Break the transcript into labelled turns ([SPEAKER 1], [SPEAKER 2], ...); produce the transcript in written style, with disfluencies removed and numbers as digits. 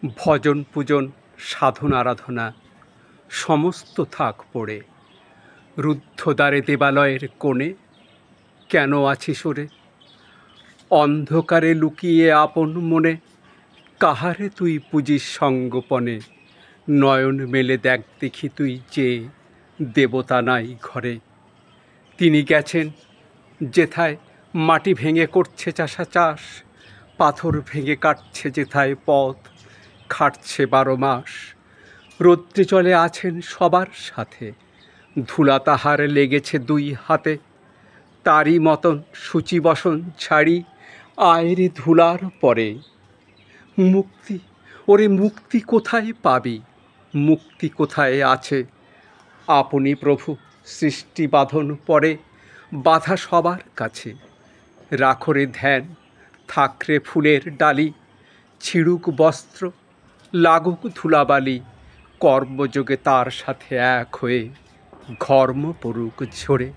[SPEAKER 1] ভজন পূজন সাধন আরাধনা সমস্ত থাক পড়ে, রুদ্ধদ্বারে দেবালয়ের কোণে কেন আছি সরে? অন্ধকারে লুকিয়ে আপন মনে কাহারে তুই পুজিস সঙ্গোপনে? নয়ন মেলে দেখ দেখি তুই যে দেবতা নাই ঘরে। তিনি গেছেন যেথায় মাটি ভেঙে করছে চাষা চাষ, পাথর ভেঙে কাটছে যেথায় পথ খাটছে 12 মাস। রৌদ্রে জলে আছেন সবার সাথে, ধুলা তাহার লেগেছে 2 হাতে। তারই মতন সূচিবসন ছাড়ি আয়রে ধুলার পরে। মুক্তি, ওরে মুক্তি কোথায় পাবি? মুক্তি কোথায় আছে? আপনি প্রভু সৃষ্টি বাঁধন পরে বাধা সবার কাছে। রাখরে ধ্যান, থাকরে ফুলের ডালি, ছিড়ুক বস্ত্র, লাগুক ধুলাবালি, কর্মযোগে তার সাথে এক হয়ে ঘর্ম পড়ুক ঝরে।